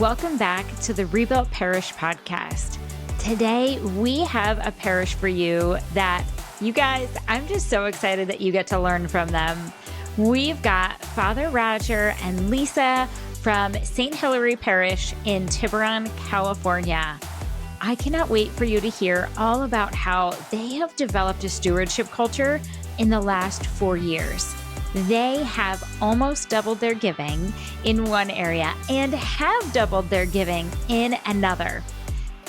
Welcome back to the Rebuilt Parish podcast. Today, we have a parish for you that, you guys, I'm just so excited that you get to learn from them. We've got Father Roger and Lisa from St. Hilary Parish in Tiburon, California. I cannot wait for you to hear all about how they have developed a stewardship culture in the last 4 years. They have almost doubled their giving in one area and have doubled their giving in another.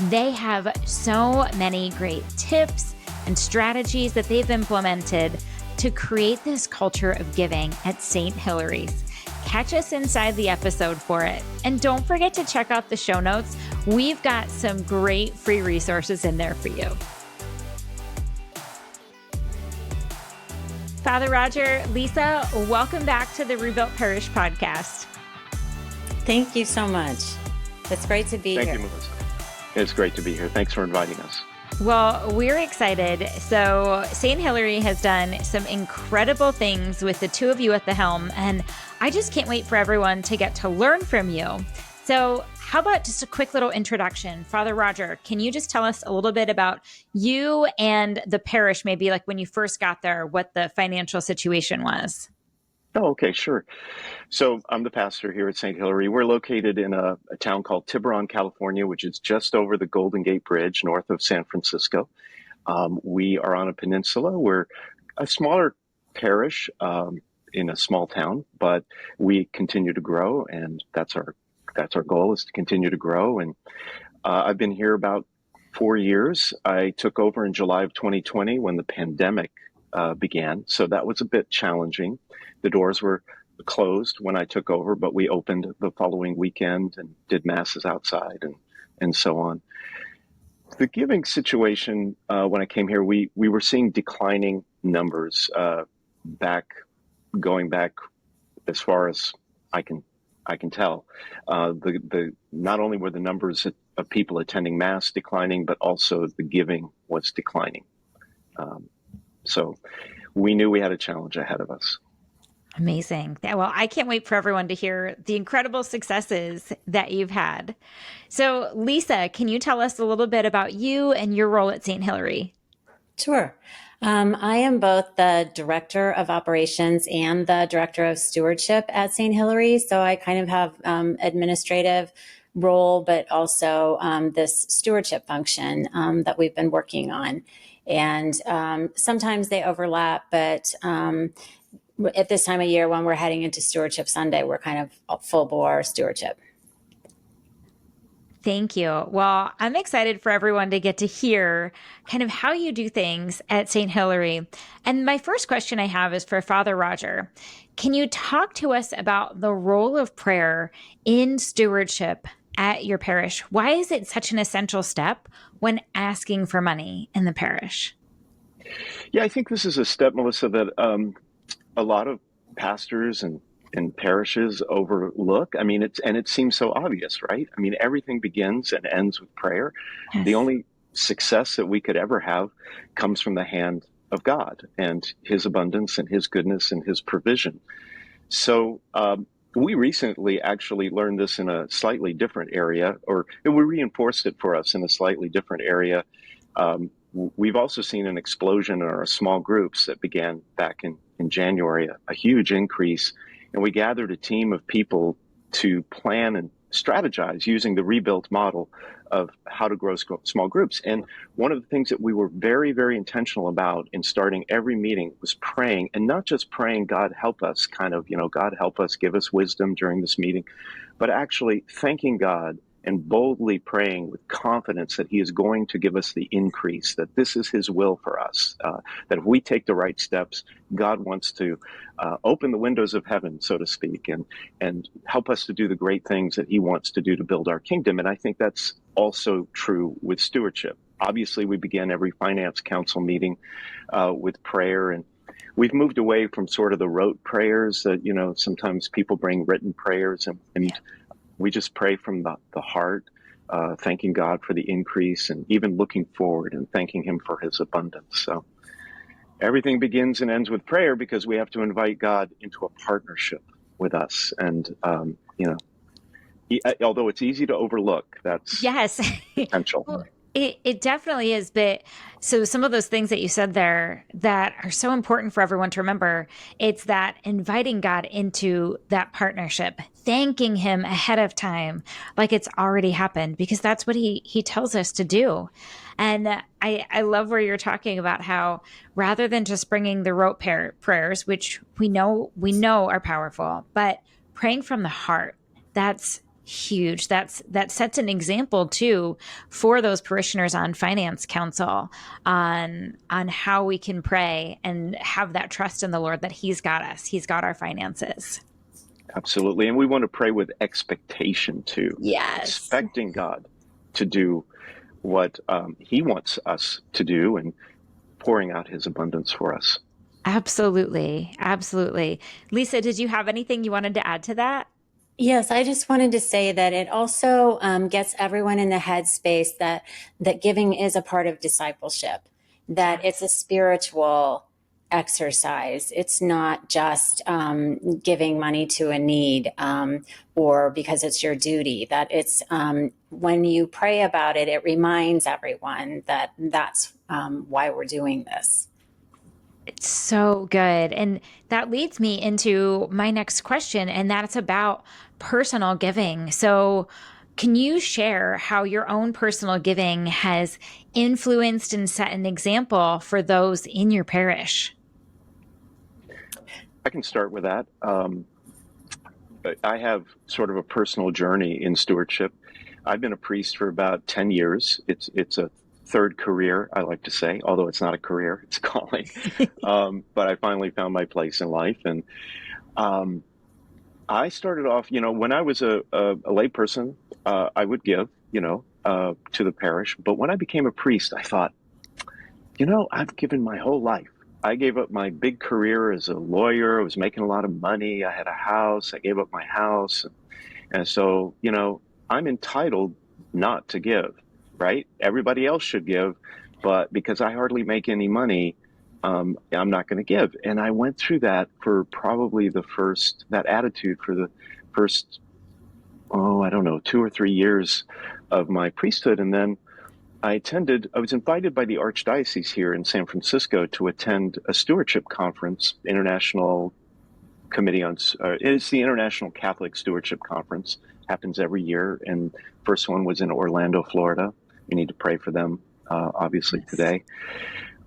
They have so many great tips and strategies that they've implemented to create this culture of giving at St. Hilary's. Catch us inside the episode for it. And don't forget to check out the show notes. We've got some great free resources in there for you. Father Roger, Lisa, welcome back to the Rebuilt Parish podcast. Thank you so much. It's great to be here. Thank you, Melissa. It's great to be here. Thanks for inviting us. Well, we're excited. So St. Hilary has done some incredible things with the two of you at the helm, and I just can't wait for everyone to get to learn from you. So how about just a quick little introduction? Father Roger, can you just tell us a little bit about you and the parish, maybe like when you first got there, what the financial situation was? Oh, okay, sure. So I'm the pastor here at St. Hilary. We're located in a town called Tiburon, California, which is just over the Golden Gate Bridge north of San Francisco. We are on a peninsula. We're a smaller parish in a small town, but we continue to grow, and that's our goal, is to continue to grow. And I've been here about 4 years. I took over in July of 2020 when the pandemic began. So that was a bit challenging. The doors were closed when I took over, but we opened the following weekend and did masses outside and so on. The giving situation, when I came here, we were seeing declining numbers going back as far as I can tell. Not only were the numbers of people attending Mass declining, but also the giving was declining. So we knew we had a challenge ahead of us. Amazing. Well, I can't wait for everyone to hear the incredible successes that you've had. So Lisa, can you tell us a little bit about you and your role at St. Hilary? Sure. I am both the director of operations and the director of stewardship at St. Hilary. So I kind of have administrative role, but also this stewardship function that we've been working on. And sometimes they overlap, but at this time of year, when we're heading into Stewardship Sunday, we're kind of full bore stewardship. Thank you. Well, I'm excited for everyone to get to hear kind of how you do things at St. Hilary. And my first question I have is for Father Roger. Can you talk to us about the role of prayer in stewardship at your parish? Why is it such an essential step when asking for money in the parish? Yeah, I think this is a step, Melissa, that a lot of pastors and parishes overlook. I mean, it seems so obvious, right? I mean, everything begins and ends with prayer. Yes. The only success that we could ever have comes from the hand of God and his abundance and his goodness and his provision. So we recently actually learned this in a slightly different area, and we reinforced it for us in a slightly different area. We've also seen an explosion in our small groups that began back in January, a huge increase. And we gathered a team of people to plan and strategize using the Rebuilt model of how to grow small groups. And one of the things that we were very, very intentional about in starting every meeting was praying, and not just praying, God help us, God help us, give us wisdom during this meeting, but actually thanking God and boldly praying with confidence that he is going to give us the increase, that this is his will for us, that if we take the right steps, God wants to open the windows of heaven, so to speak, and help us to do the great things that he wants to do to build our kingdom. And I think that's also true with stewardship. Obviously, we began every finance council meeting with prayer, and we've moved away from sort of the rote prayers that, sometimes people bring written prayers, and we just pray from the heart, thanking God for the increase and even looking forward and thanking him for his abundance. So everything begins and ends with prayer because we have to invite God into a partnership with us. And, although it's easy to overlook, that's Yes. potential. Well, it definitely is. But so some of those things that you said there that are so important for everyone to remember, it's that inviting God into that partnership, thanking him ahead of time, like it's already happened, because that's what he tells us to do. And I love where you're talking about how rather than just bringing the prayers, which we know are powerful, but praying from the heart, that's huge. That sets an example too for those parishioners on finance council on how we can pray and have that trust in the Lord that he's got us. He's got our finances. Absolutely. And we want to pray with expectation too, Yes. expecting God to do what he wants us to do and pouring out his abundance for us. Absolutely. Absolutely. Lisa, did you have anything you wanted to add to that? Yes, I just wanted to say that it also gets everyone in the headspace that giving is a part of discipleship, that it's a spiritual exercise. It's not just giving money to a need or because it's your duty. That it's when you pray about it, it reminds everyone that that's why we're doing this. It's so good. And that leads me into my next question, and that's about personal giving. So, can you share how your own personal giving has influenced and set an example for those in your parish? I can start with that. I have sort of a personal journey in stewardship. I've been a priest for about 10 years. It's a third career, I like to say, although it's not a career, it's a calling. But I finally found my place in life. And um, I started off, when I was a layperson, I would give, to the parish. But when I became a priest, I thought, I've given my whole life. I gave up my big career as a lawyer. I was making a lot of money. I had a house. I gave up my house. And so, I'm entitled not to give, right? Everybody else should give, but because I hardly make any money, I'm not going to give. And I went through that for probably that attitude for the first, I don't know, 2 or 3 years of my priesthood. And then I was invited by the Archdiocese here in San Francisco to attend a stewardship conference, International Committee on, it's the International Catholic Stewardship Conference, happens every year. And first one was in Orlando, Florida. We need to pray for them, obviously, today.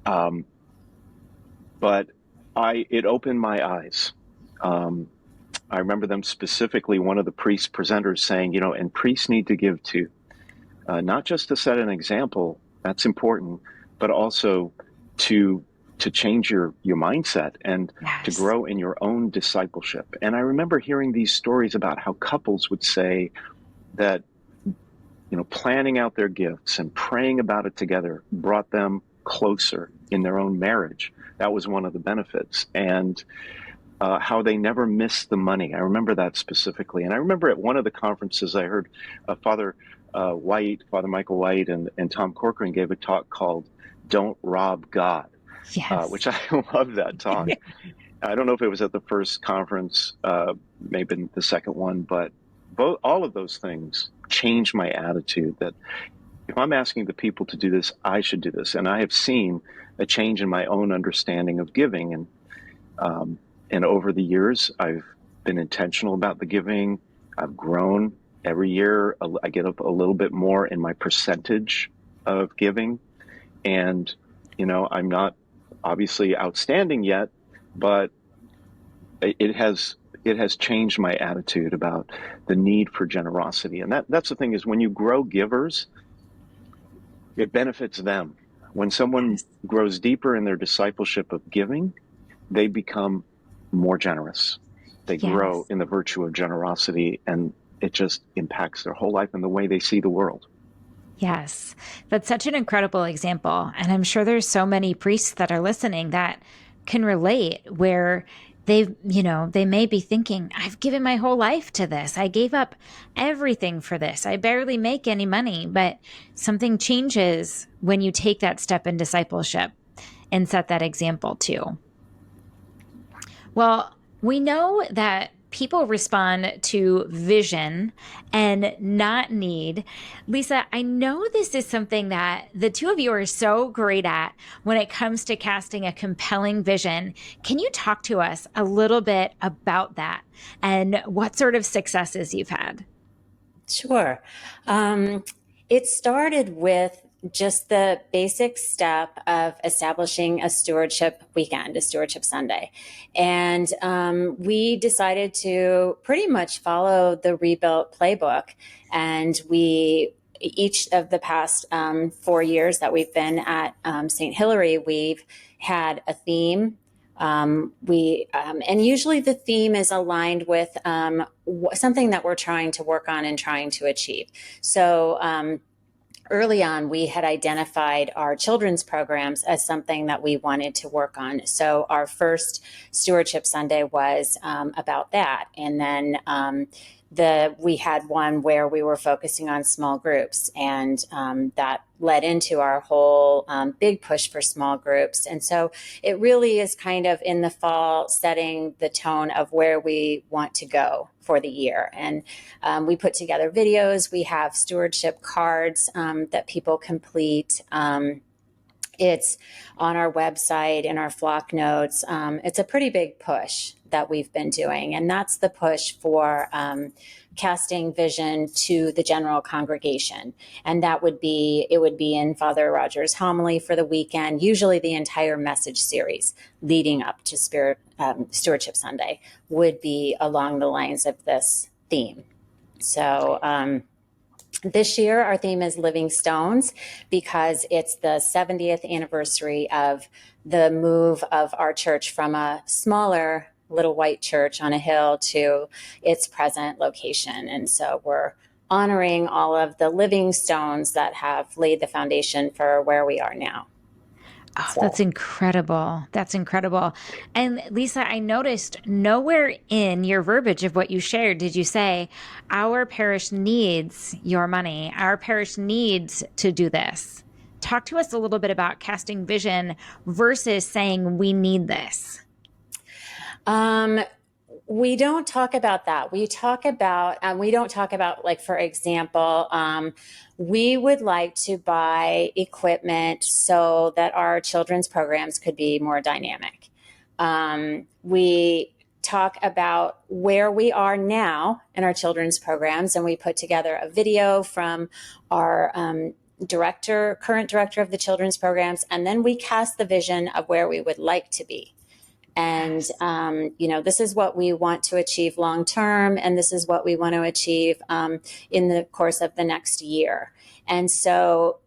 But it opened my eyes. I remember them specifically, one of the priest presenters saying, and priests need to give too. Not just to set an example, that's important, but also to change your mindset and to grow in your own discipleship. And I remember hearing these stories about how couples would say that, planning out their gifts and praying about it together brought them closer in their own marriage. That was one of the benefits. And how they never missed the money. I remember that specifically. And I remember at one of the conferences, I heard Father Michael White and Tom Corcoran gave a talk called Don't Rob God, which I love that talk. I don't know if it was at the first conference, maybe the second one, but all of those things changed my attitude that if I'm asking the people to do this, I should do this. And I have seen a change in my own understanding of giving. And over the years, I've been intentional about the giving. I've grown. Every year, I get up a little bit more in my percentage of giving. And, I'm not obviously outstanding yet, but it has changed my attitude about the need for generosity. And that's the thing is when you grow givers, it benefits them. When someone grows deeper in their discipleship of giving, they become more generous. They grow in the virtue of generosity, and it just impacts their whole life and the way they see the world. Yes, that's such an incredible example. And I'm sure there's so many priests that are listening that can relate where they may be thinking, I've given my whole life to this. I gave up everything for this. I barely make any money, but something changes when you take that step in discipleship and set that example too. Well, we know that people respond to vision and not need. Lisa, I know this is something that the two of you are so great at when it comes to casting a compelling vision. Can you talk to us a little bit about that and what sort of successes you've had? Sure. It started with just the basic step of establishing a stewardship weekend, a stewardship Sunday. And we decided to pretty much follow the Rebuilt playbook. And each of the past 4 years that we've been at St. Hilary, we've had a theme. And usually the theme is aligned with something that we're trying to work on and trying to achieve. So early on, we had identified our children's programs as something that we wanted to work on. So our first Stewardship Sunday was about that. And then we had one where we were focusing on small groups, and that led into our whole big push for small groups. And so it really is kind of in the fall setting the tone of where we want to go for the year. And we put together videos. We have stewardship cards that people complete. It's on our website, in our flock notes. It's a pretty big push that we've been doing. And that's the push for casting vision to the general congregation. And it would be in Father Roger's homily for the weekend, usually the entire message series leading up to Stewardship Sunday would be along the lines of this theme. So this year, our theme is Living Stones because it's the 70th anniversary of the move of our church from a smaller little white church on a hill to its present location. And so we're honoring all of the living stones that have laid the foundation for where we are now. Oh, that's incredible. That's incredible. And Lisa, I noticed nowhere in your verbiage of what you shared did you say, our parish needs your money. Our parish needs to do this. Talk to us a little bit about casting vision versus saying we need this. We don't talk about that. We don't talk about, like, for example, we would like to buy equipment so that our children's programs could be more dynamic. We talk about where we are now in our children's programs, and we put together a video from our current director of the children's programs, and then we cast the vision of where we would like to be. And, this is what we want to achieve long term, and this is what we want to achieve in the course of the next year. And so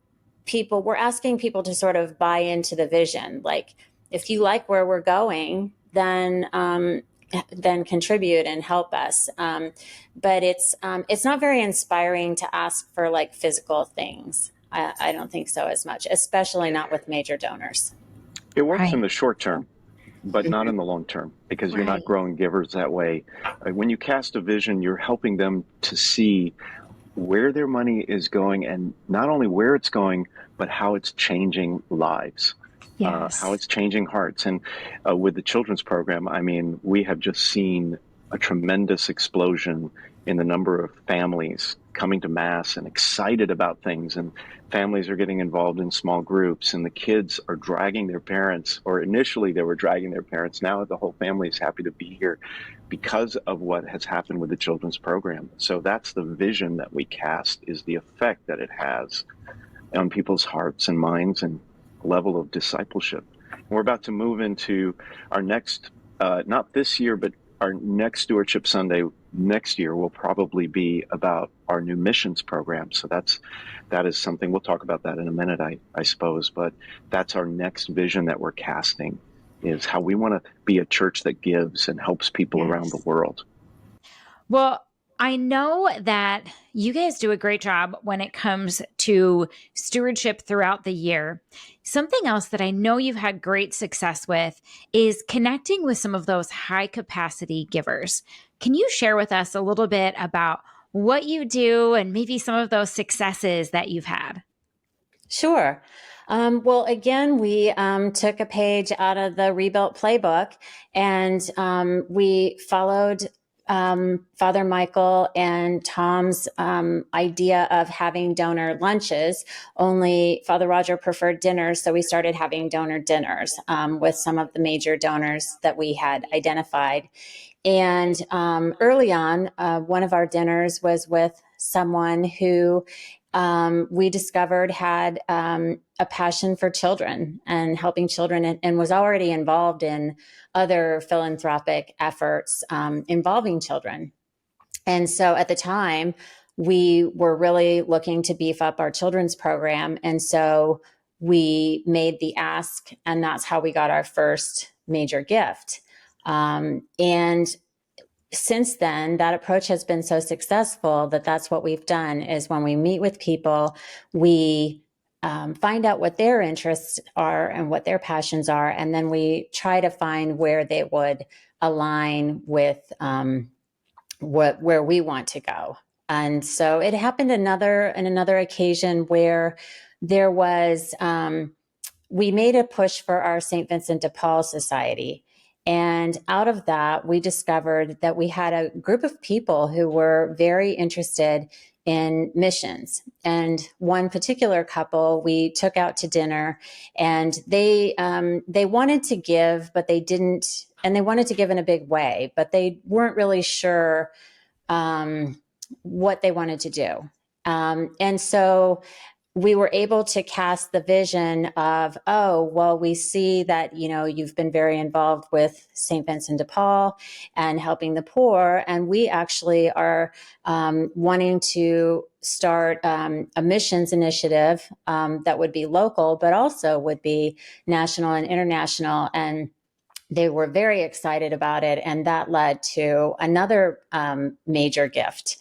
we're asking people to sort of buy into the vision. Like, if you like where we're going, then contribute and help us. But it's not very inspiring to ask for, like, physical things. I don't think so as much, especially not with major donors. It works in the short term, but not in the long term, because you're not growing givers that way. When you cast a vision, you're helping them to see where their money is going, and not only where it's going, but how it's changing lives, how it's changing hearts. And with the children's program, I mean, we have just seen a tremendous explosion in the number of families coming to Mass and excited about things, and families are getting involved in small groups, and the kids are dragging their parents, or initially they were dragging their parents. Now the whole family is happy to be here because of what has happened with the children's program. So that's the vision that we cast, is the effect that it has on people's hearts and minds and level of discipleship. And we're about to move into our next, not this year, but our next Stewardship Sunday next year will probably be about our new missions program. So that is something, we'll talk about that in a minute, I suppose, but that's our next vision that we're casting, is how we want to be a church that gives and helps people around the world. Well, I know that you guys do a great job when it comes to stewardship throughout the year. Something else that I know you've had great success with is connecting with some of those high capacity givers. Can you share with us a little bit about what you do and maybe some of those successes that you've had? Sure. Well, again, we took a page out of the Rebuilt playbook, and we followed Father Michael and Tom's idea of having donor lunches, only Father Roger preferred dinners. So we started having donor dinners with some of the major donors that we had identified. And early on, one of our dinners was with someone who we discovered had a passion for children and helping children, and was already involved in other philanthropic efforts involving children. And so at the time, we were really looking to beef up our children's program. And so we made the ask, and that's how we got our first major gift. And since then, that approach has been so successful that that's what we've done is when we meet with people, we find out what their interests are and what their passions are. And then we try to find where they would align with where we want to go. And so it happened another occasion where there was, we made a push for our St. Vincent de Paul Society. And out of that, we discovered that we had a group of people who were very interested in missions. And one particular couple we took out to dinner, and they wanted to give, but they didn't, and they wanted to give in a big way, but they weren't really sure what they wanted to do. And so we were able to cast the vision of, oh, well, we see that, you've been very involved with St. Vincent de Paul and helping the poor. And we actually are wanting to start a missions initiative that would be local, but also would be national and international. And they were very excited about it. And that led to another major gift,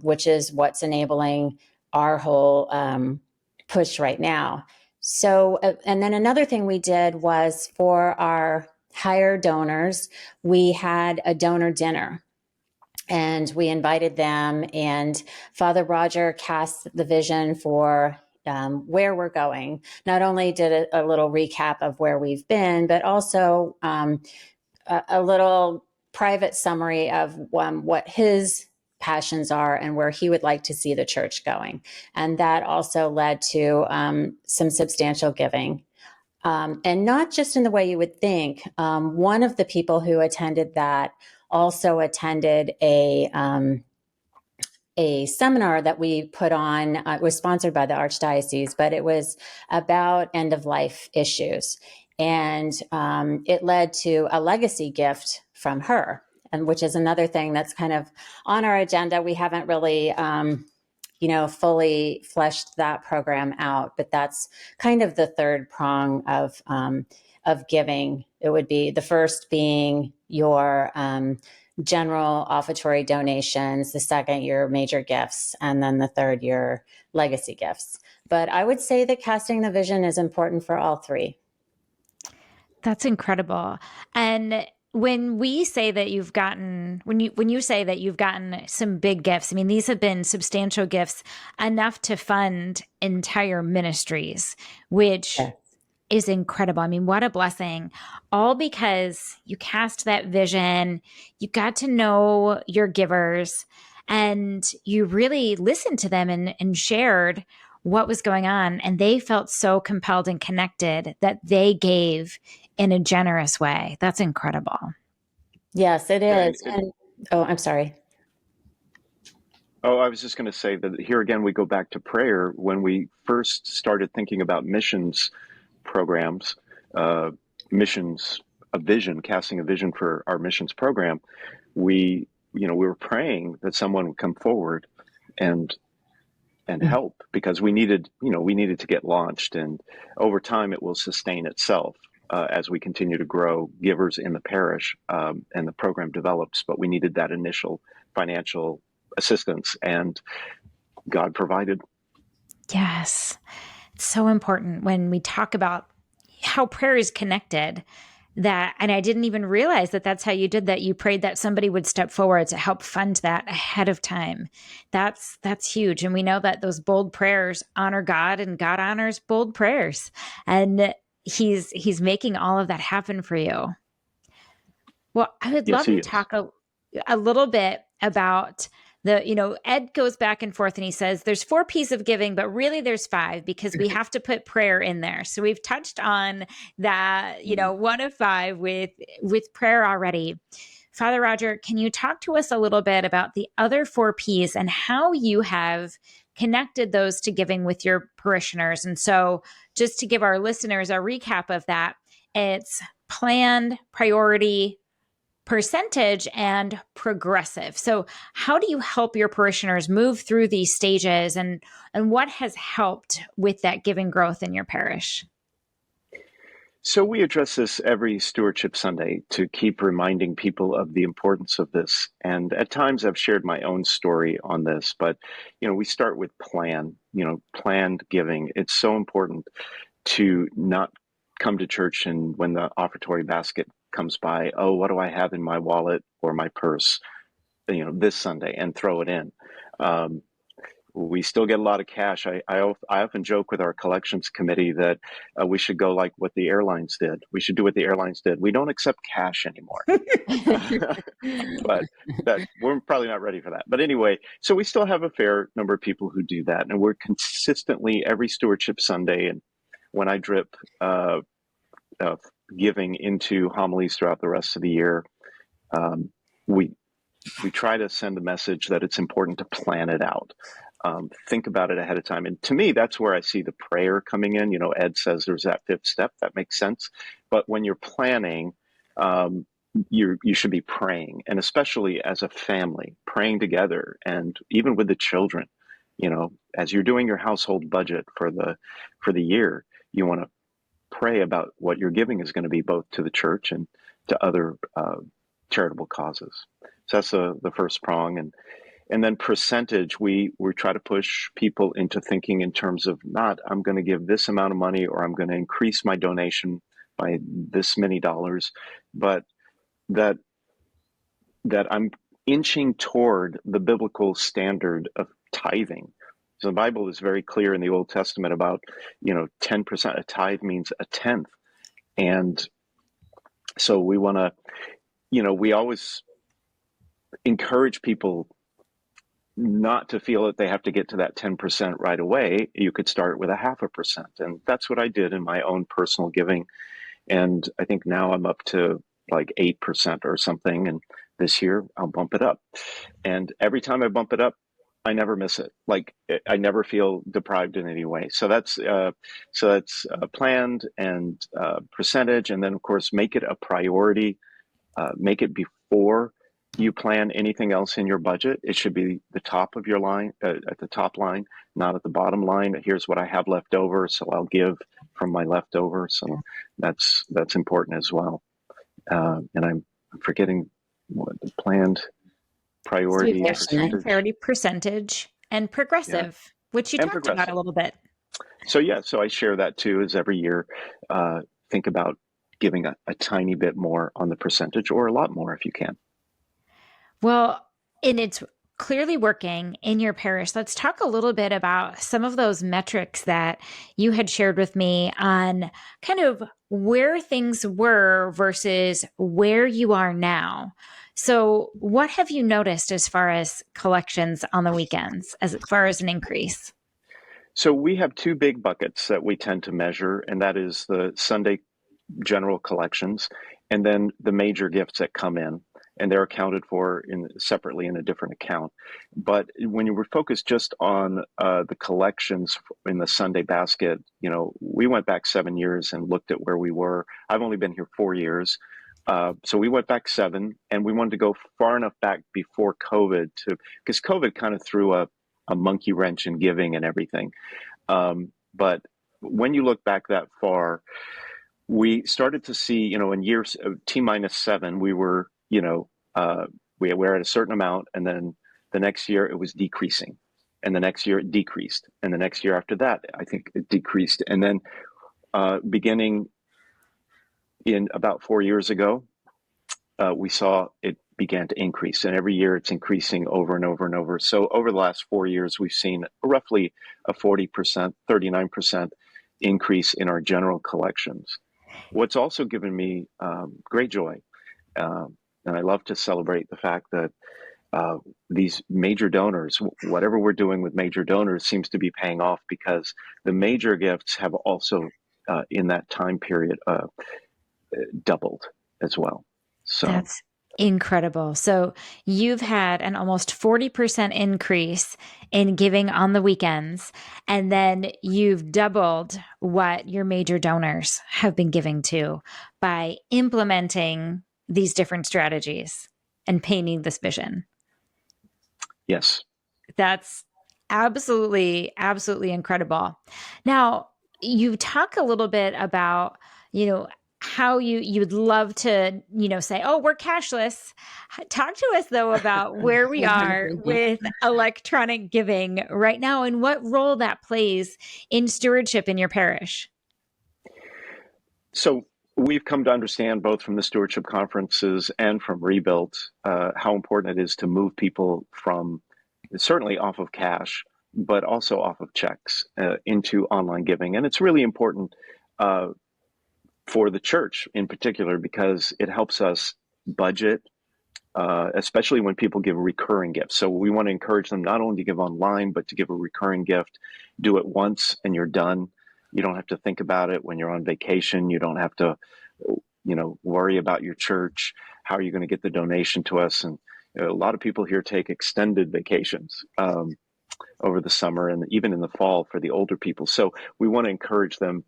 which is what's enabling our whole push right now. So, and then another thing we did was for our higher donors, we had a donor dinner. And we invited them, and Father Roger cast the vision for where we're going. Not only did a little recap of where we've been, but also a little private summary of what his passions are and where he would like to see the church going. And that also led to some substantial giving. And not just in the way you would think. One of the people who attended that also attended a seminar that we put on. It was sponsored by the Archdiocese, but it was about end-of-life issues. And it led to a legacy gift from her, and which is another thing that's kind of on our agenda. We haven't really, fully fleshed that program out, but that's kind of the third prong of giving. It would be the first being your general offertory donations, the second your major gifts, and then the third your legacy gifts. But I would say that casting the vision is important for all three. That's incredible. And when we say that you've gotten, when you say that you've gotten some big gifts, I mean, these have been substantial gifts enough to fund entire ministries, which is incredible. I mean, what a blessing. All because you cast that vision, you got to know your givers, and you really listened to them and shared what was going on. And they felt so compelled and connected that they gave in a generous way. That's incredible. Yes, it is. And I'm sorry. Oh, I was just going to say that here again, we go back to prayer. When we first started thinking about missions programs, missions, a vision, casting a vision for our missions program, we were praying that someone would come forward and help, because we needed to get launched, and over time it will sustain itself as we continue to grow givers in the parish and the program develops. But we needed that initial financial assistance, and God provided. Yes. It's so important when we talk about how prayer is connected. And I didn't even realize that that's how you did that. You prayed that somebody would step forward to help fund that ahead of time. That's huge. And we know that those bold prayers honor God, and God honors bold prayers. And he's making all of that happen for you. Well, I would love to talk a little bit about Ed goes back and forth and he says there's 4 P's of giving, but really there's 5 because we have to put prayer in there. So we've touched on that, one of 5 with prayer already. Father Roger, can you talk to us a little bit about the other 4 P's and how you have connected those to giving with your parishioners? And so just to give our listeners a recap of that, it's planned, priority, percentage, and progressive. So how do you help your parishioners move through these stages, and what has helped with that giving growth in your parish? So we address this every Stewardship Sunday to keep reminding people of the importance of this. And at times I've shared my own story on this, but we start with planned giving. It's so important to not come to church and when the offertory basket comes by, oh, what do I have in my wallet or my purse, this Sunday, and throw it in. We still get a lot of cash. I often joke with our collections committee that we should go like what the airlines did. We should do what the airlines did. We don't accept cash anymore. But we're probably not ready for that. But anyway, so we still have a fair number of people who do that. And we're consistently every Stewardship Sunday, and when I drip giving into homilies throughout the rest of the year, we try to send a message that it's important to plan it out. Think about it ahead of time. And to me, that's where I see the prayer coming in. Ed says there's that 5th step. That makes sense. But when you're planning, you should be praying, and especially as a family, praying together, and even with the children. As you're doing your household budget for the year, you want to pray about what your giving is going to be, both to the church and to other charitable causes. So that's the first prong. And then percentage, we try to push people into thinking in terms of not, I'm going to give this amount of money or I'm going to increase my donation by this many dollars, but that I'm inching toward the biblical standard of tithing. So the Bible is very clear in the Old Testament about, 10%. A tithe means a tenth. And so we want to, we always encourage people not to feel that they have to get to that 10% right away. You could start with 0.5%. And that's what I did in my own personal giving. And I think now I'm up to like 8% or something. And this year I'll bump it up. And every time I bump it up, I never miss it. Like I never feel deprived in any way. So that's planned and percentage. And then of course, make it a priority, make it before you plan anything else in your budget. It should be the top of your line, at the top line, not at the bottom line. Here's what I have left over, so I'll give from my leftover. So that's important as well. And I'm forgetting what the planned priority percentage and progressive, which you talked about a little bit. So so I share that too. Is every year think about giving a tiny bit more on the percentage, or a lot more if you can. Well, and it's clearly working in your parish. Let's talk a little bit about some of those metrics that you had shared with me on kind of where things were versus where you are now. So what have you noticed as far as collections on the weekends, as far as an increase? So we have 2 big buckets that we tend to measure, and that is the Sunday general collections and then the major gifts that come in. And they're accounted for separately in a different account. But when you were focused just on the collections in the Sunday basket, we went back 7 years and looked at where we were. I've only been here 4 years. So we went back 7, and we wanted to go far enough back before COVID because COVID kind of threw a monkey wrench in giving and everything. But when you look back that far, we started to see, in years T-7, we were, we were at a certain amount, and then the next year it was decreasing, and the next year it decreased, and the next year after that, I think it decreased. And then beginning in about 4 years ago, we saw it began to increase, and every year it's increasing over and over and over. So over the last 4 years, we've seen roughly a 40%, 39% increase in our general collections. What's also given me great joy, And I love to celebrate the fact that these major donors, whatever we're doing with major donors, seems to be paying off, because the major gifts have also, in that time period, doubled as well. So That's incredible. So you've had an almost 40% increase in giving on the weekends, and then you've doubled what your major donors have been giving to by implementing these different strategies and painting this vision. yes. That's absolutely, absolutely incredible. Now, you talk a little bit about, how you would love to, say, oh, we're cashless. Talk to us though about where we are with electronic giving right now and what role that plays in stewardship in your parish. So we've come to understand, both from the stewardship conferences and from Rebuilt, how important it is to move people from, certainly off of cash, but also off of checks, into online giving. And it's really important for the church in particular, because it helps us budget, especially when people give recurring gifts. So we want to encourage them not only to give online, but to give a recurring gift. Do it once and you're done. You don't have to think about it when you're on vacation. You don't have to, worry about your church. How are you going to get the donation to us? And a lot of people here take extended vacations over the summer and even in the fall for the older people. So we want to encourage them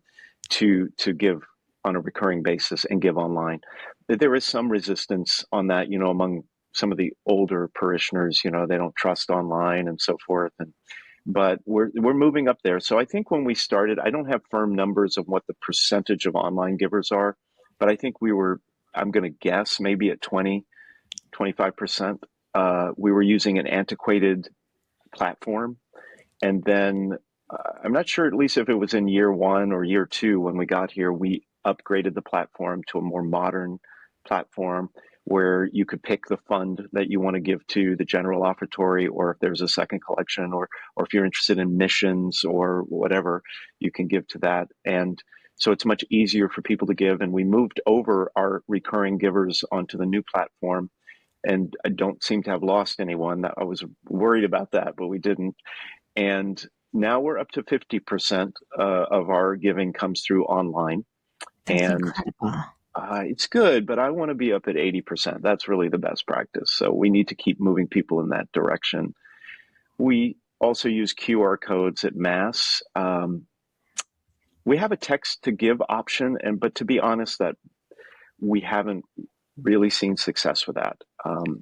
to give on a recurring basis and give online. There is some resistance on that, among some of the older parishioners. They don't trust online and so forth. But we're moving up there. So I think when we started, I don't have firm numbers of what the percentage of online givers are, but I think I'm going to guess maybe at 25%. We were using an antiquated platform. And then I'm not sure, at least if it was in year 1 or year 2, when we got here, we upgraded the platform to a more modern platform where you could pick the fund that you want to give to, the general offertory, or if there's a second collection, or if you're interested in missions or whatever, you can give to that. And so it's much easier for people to give. And we moved over our recurring givers onto the new platform. And I don't seem to have lost anyone. I was worried about that, but we didn't. And now we're up to 50% of our giving comes through online. That's and incredible. It's good, but I want to be up at 80%. That's really the best practice. So we need to keep moving people in that direction. We also use QR codes at Mass. We have a text to give option, but to be honest, that we haven't really seen success with that.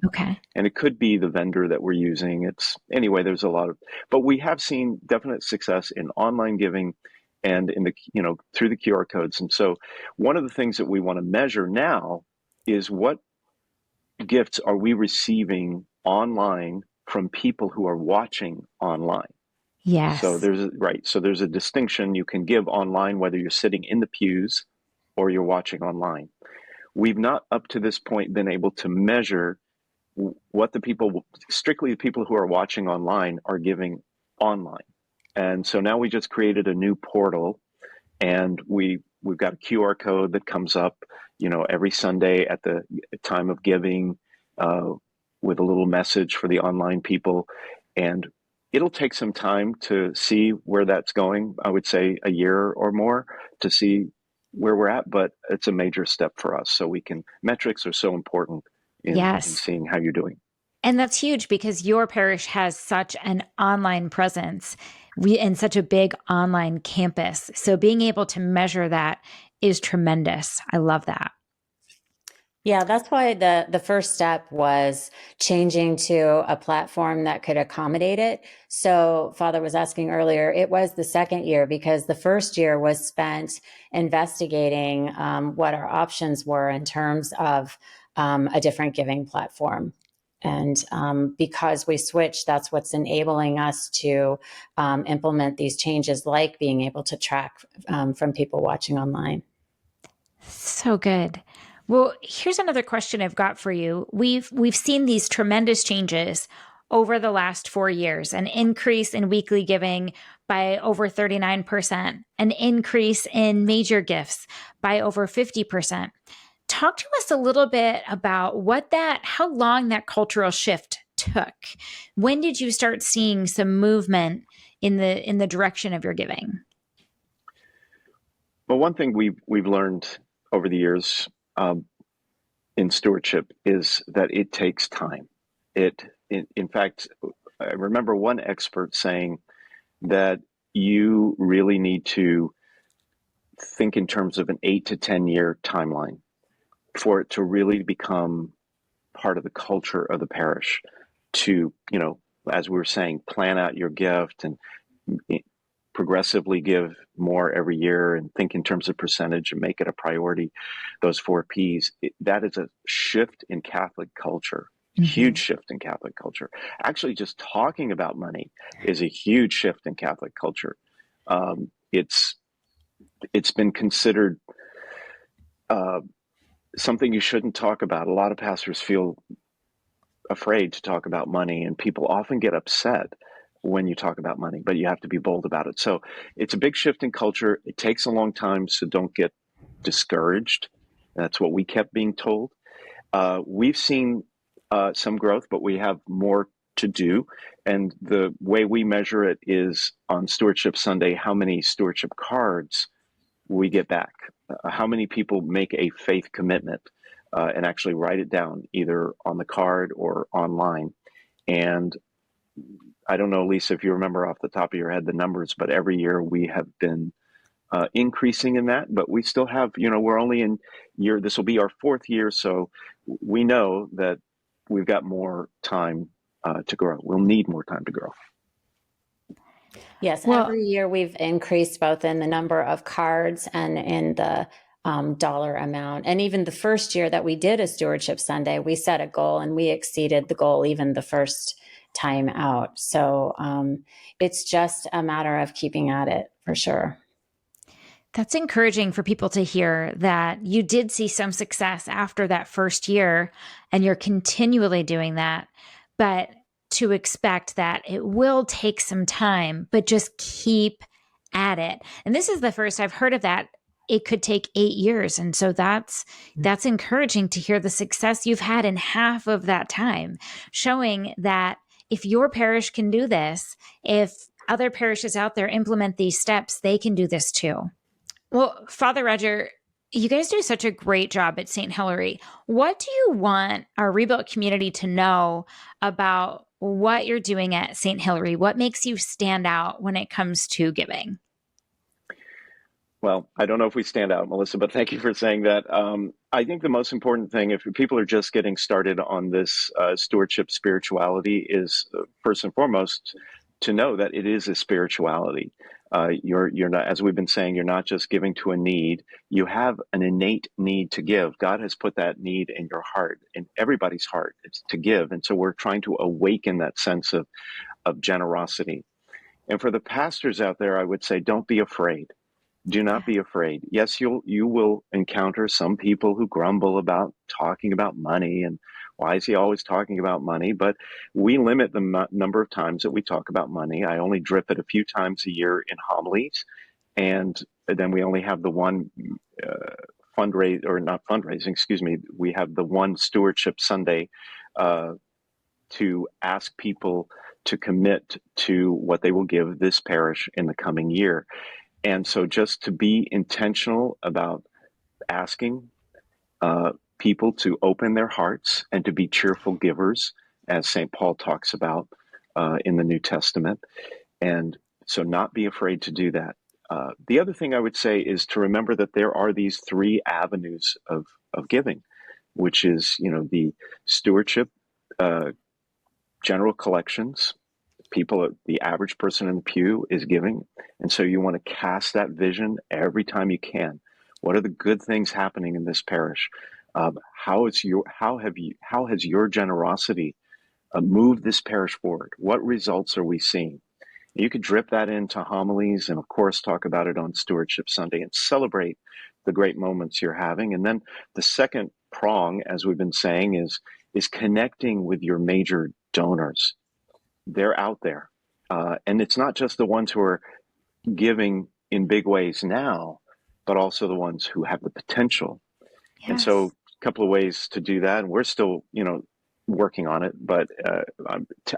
Okay. And it could be the vendor that we're using. There's a lot but we have seen definite success in online giving and in through the QR codes. And so one of the things that we want to measure now is what gifts are we receiving online from people who are watching online. Yes. So there's a distinction. You can give online whether you're sitting in the pews or you're watching online. We've not up to this point been able to measure what strictly the people who are watching online are giving online. And so now we just created a new portal, and we've got a QR code that comes up, every Sunday at the time of giving, with a little message for the online people. And it'll take some time to see where that's going. I would say a year or more to see where we're at, but it's a major step for us. So metrics are so important in seeing how you're doing. And that's huge because your parish has such an online presence and such a big online campus. So being able to measure that is tremendous. I love that. Yeah, that's why the first step was changing to a platform that could accommodate it. So Father was asking earlier, it was the second year, because the first year was spent investigating what our options were in terms of a different giving platform. And because we switched, that's what's enabling us to implement these changes, like being able to track from people watching online. So good. Well, here's another question I've got for you. We've seen these tremendous changes over the last 4 years, an increase in weekly giving by over 39%, an increase in major gifts by over 50%. talk to us a little bit about how long that cultural shift took. When did you start seeing some movement in the direction of your giving? Well, one thing we've learned over the years in stewardship is that it takes time. In fact, I remember one expert saying that you really need to think in terms of an 8 to 10 year timeline for it to really become part of the culture of the parish. To, as we were saying, plan out your gift and progressively give more every year and think in terms of percentage and make it a priority. Those 4 Ps, that is a shift in Catholic culture. Huge shift in Catholic culture. Actually, just talking about money is a huge shift in Catholic culture. It's been considered something you shouldn't talk about. A lot of pastors feel afraid to talk about money, and people often get upset when you talk about money, but you have to be bold about it. So it's a big shift in culture. It takes a long time, so don't get discouraged. That's what we kept being told. We've seen some growth, but we have more to do. And the way we measure it is on Stewardship Sunday, how many stewardship cards we get back, how many people make a faith commitment and actually write it down either on the card or online. And I don't know, Lisa, if you remember off the top of your head the numbers, but every year we have been increasing in that. But we still have, we're only in this will be our 4th year. So we know that we've got more time to grow. We'll need more time to grow. Yes, every year we've increased both in the number of cards and in the dollar amount. And even the first year that we did a Stewardship Sunday, we set a goal and we exceeded the goal even the first time out. So it's just a matter of keeping at it for sure. That's encouraging for people to hear that you did see some success after that first year and you're continually doing that, but to expect that it will take some time, but just keep at it. And this is the first I've heard of that. It could take 8 years. And so that's encouraging to hear the success you've had in half of that time, showing that if your parish can do this, if other parishes out there implement these steps, they can do this too. Well, Father Roger, you guys do such a great job at St. Hilary. What do you want our Rebuilt community to know about what you're doing at St. Hilary? What makes you stand out when it comes to giving? Well, I don't know if we stand out, Melissa, but thank you for saying that. I think the most important thing, if people are just getting started on this stewardship spirituality, is first and foremost to know that it is a spirituality. You're not, as we've been saying, you're not just giving to a need. You have an innate need to give. God has put that need in your heart, in everybody's heart. It's to give, and so we're trying to awaken that sense of generosity. And for the pastors out there, I would say, don't be afraid. Do not be afraid. Yes, you will encounter some people who grumble about talking about money and why is he always talking about money? But we limit the number of times that we talk about money. I only drip it a few times a year in homilies, and then we only have the one we have the one Stewardship Sunday to ask people to commit to what they will give this parish in the coming year. And so just to be intentional about asking people to open their hearts and to be cheerful givers, as St. Paul talks about in the New Testament. And so not be afraid to do that. The other thing I would say is to remember that there are these 3 avenues of giving, which is, the stewardship, general collections. People, the average person in the pew is giving. And so you want to cast that vision every time you can. What are the good things happening in this parish? How has your generosity moved this parish forward? What results are we seeing? You could drip that into homilies and, of course, talk about it on Stewardship Sunday and celebrate the great moments you're having. And then the second prong, as we've been saying, is connecting with your major donors. They're out there. And it's not just the ones who are giving in big ways now, but also the ones who have the potential. Yes. And so couple of ways to do that, and we're still, working on it. But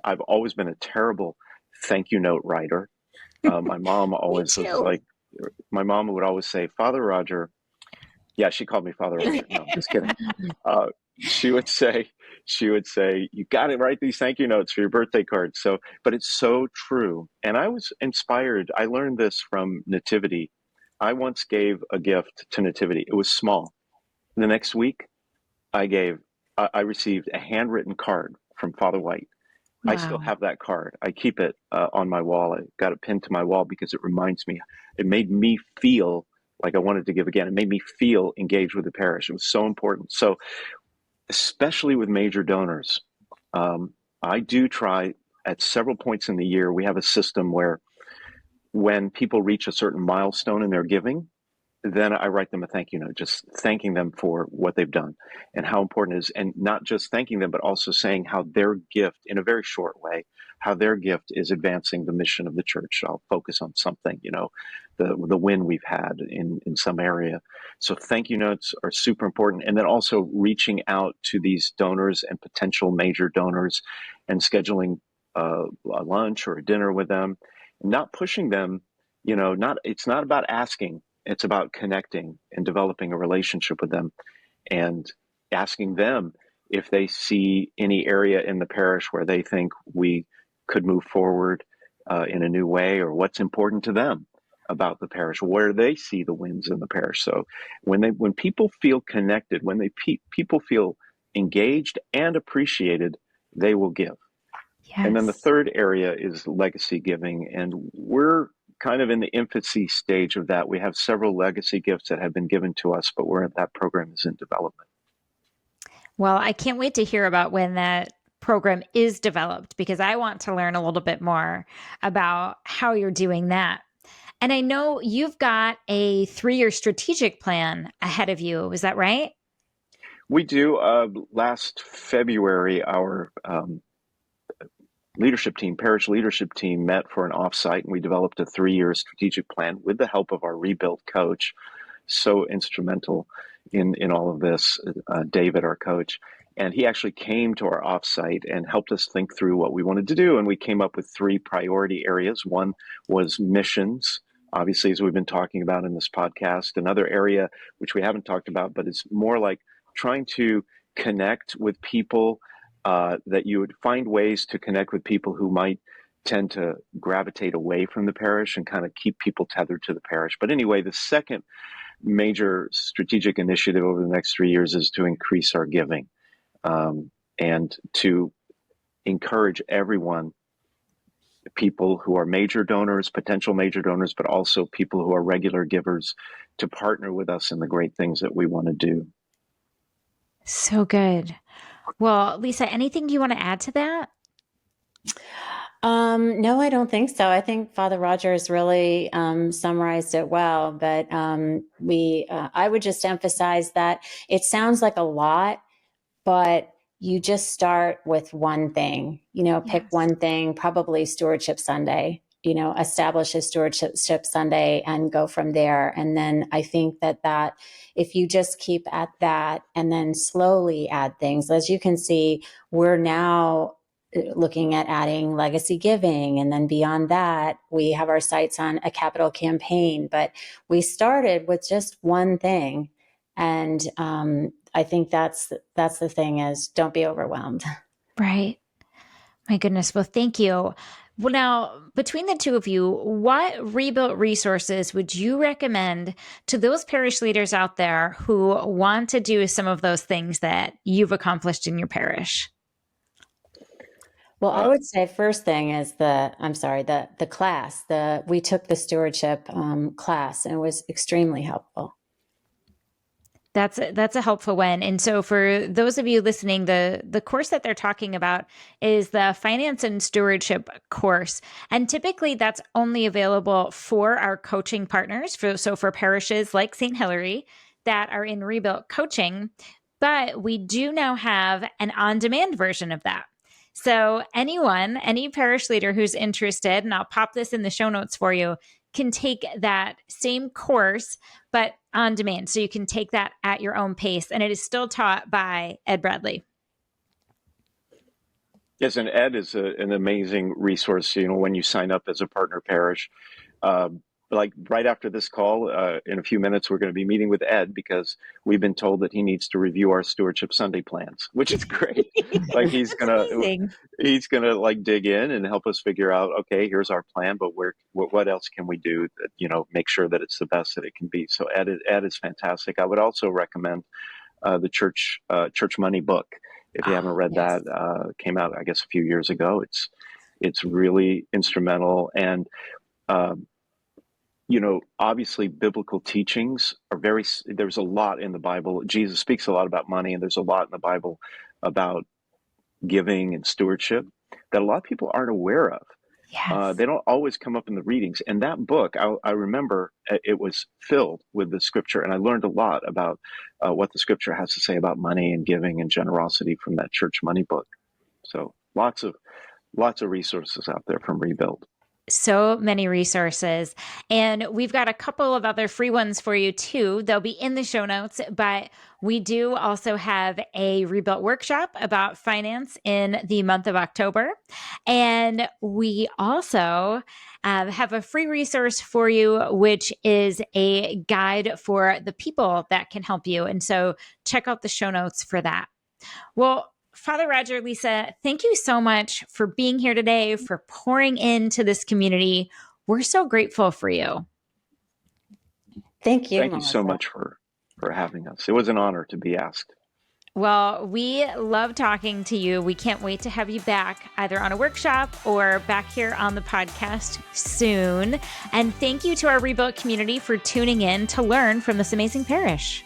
I've always been a terrible thank you note writer. My mom Me always was too. like, my mom would always say, Father Roger. Yeah, she called me Father Roger. No, just kidding. Uh, she would say, you got to write these thank you notes for your birthday card. So, but it's so true. And I was inspired. I learned this from Nativity. I once gave a gift to Nativity. It was small. The next week, I received a handwritten card from Father White. I still Wow. have that card. I keep it on my wall. I got it pinned to my wall because it reminds me. It made me feel like I wanted to give again. It made me feel engaged with the parish. It was so important. So, especially with major donors, I do try at several points in the year. We have a system where when people reach a certain milestone in their giving, then I write them a thank you note, just thanking them for what they've done and how important it is. And not just thanking them, but also saying how their gift, in a very short way, how their gift is advancing the mission of the church. I'll focus on something, the win we've had in some area. So thank you notes are super important. And then also reaching out to these donors and potential major donors and scheduling a lunch or a dinner with them, not pushing them, it's not about asking. It's about connecting and developing a relationship with them and asking them if they see any area in the parish where they think we could move forward in a new way, or what's important to them about the parish, where they see the wins in the parish. So when people feel connected, when people feel engaged and appreciated, they will give. And then the Yes. third area is legacy giving. And we're kind of in the infancy stage of that. We have several legacy gifts that have been given to us, but that program is in development. Well, I can't wait to hear about when that program is developed because I want to learn a little bit more about how you're doing that. And I know you've got a 3-year strategic plan ahead of you. Is that right? We do. Last February, our parish leadership team met for an offsite, and we developed a 3-year strategic plan with the help of our Rebuilt coach. So instrumental in all of this, David, our coach. And he actually came to our offsite and helped us think through what we wanted to do. And we came up with 3 priority areas. One was missions, obviously, as we've been talking about in this podcast. Another area, which we haven't talked about, but it's more like trying to connect with people, that you would find ways to connect with people who might tend to gravitate away from the parish and kind of keep people tethered to the parish. But anyway, the second major strategic initiative over the next 3 years is to increase our giving, and to encourage everyone, people who are major donors, potential major donors, but also people who are regular givers, to partner with us in the great things that we want to do. So good. Well, Lisa, anything you want to add to that? No, I don't think so. I think Father Rogers really summarized it well. But I would just emphasize that it sounds like a lot, but you just start with one thing. Pick Yes. one thing, probably Stewardship Sunday. Establish a Stewardship Sunday and go from there. And then I think that if you just keep at that and then slowly add things, as you can see, we're now looking at adding legacy giving. And then beyond that, we have our sights on a capital campaign. But we started with just one thing. And I think that's the thing is don't be overwhelmed. Right. My goodness. Well, thank you. Well, now, between the two of you, what rebuilt resources would you recommend to those parish leaders out there who want to do some of those things that you've accomplished in your parish? Well, I would say first thing is the class. We took the stewardship class, and it was extremely helpful. That's a helpful one. And so for those of you listening, the course that they're talking about is the Finance and Stewardship course. And typically that's only available for our coaching partners, for parishes like St. Hilary that are in Rebuilt coaching. But we do now have an on-demand version of that. So any parish leader who's interested, and I'll pop this in the show notes for you, can take that same course, but on demand. So you can take that at your own pace. And it is still taught by Ed Bradley. Yes, and Ed is an amazing resource. When you sign up as a partner parish, like right after this call, in a few minutes, we're going to be meeting with Ed because we've been told that he needs to review our Stewardship Sunday plans, which is great. Like he's gonna like dig in and help us figure out, okay, here's our plan, but what else can we do that, make sure that it's the best that it can be. So Ed is fantastic. I would also recommend the church money book. If you haven't read yes. that, came out, I guess, a few years ago. It's really instrumental. And, obviously biblical teachings are there's a lot in the Bible. Jesus speaks a lot about money, and there's a lot in the Bible about giving and stewardship that a lot of people aren't aware of. Yes. They don't always come up in the readings. And that book, I remember it was filled with the scripture, and I learned a lot about what the scripture has to say about money and giving and generosity from that church money book. So lots of resources out there from Rebuilt. So many resources. And we've got a couple of other free ones for you too. They'll be in the show notes, but we do also have a Rebuilt workshop about finance in the month of October. And we also have a free resource for you, which is a guide for the people that can help you. And so check out the show notes for that. Well, Father Roger, Lisa, thank you so much for being here today, for pouring into this community. We're so grateful for you. Thank you, Thank Melissa. you so much for having us. It was an honor to be asked. Well, we love talking to you. We can't wait to have you back either on a workshop or back here on the podcast soon. And thank you to our Rebuilt community for tuning in to learn from this amazing parish.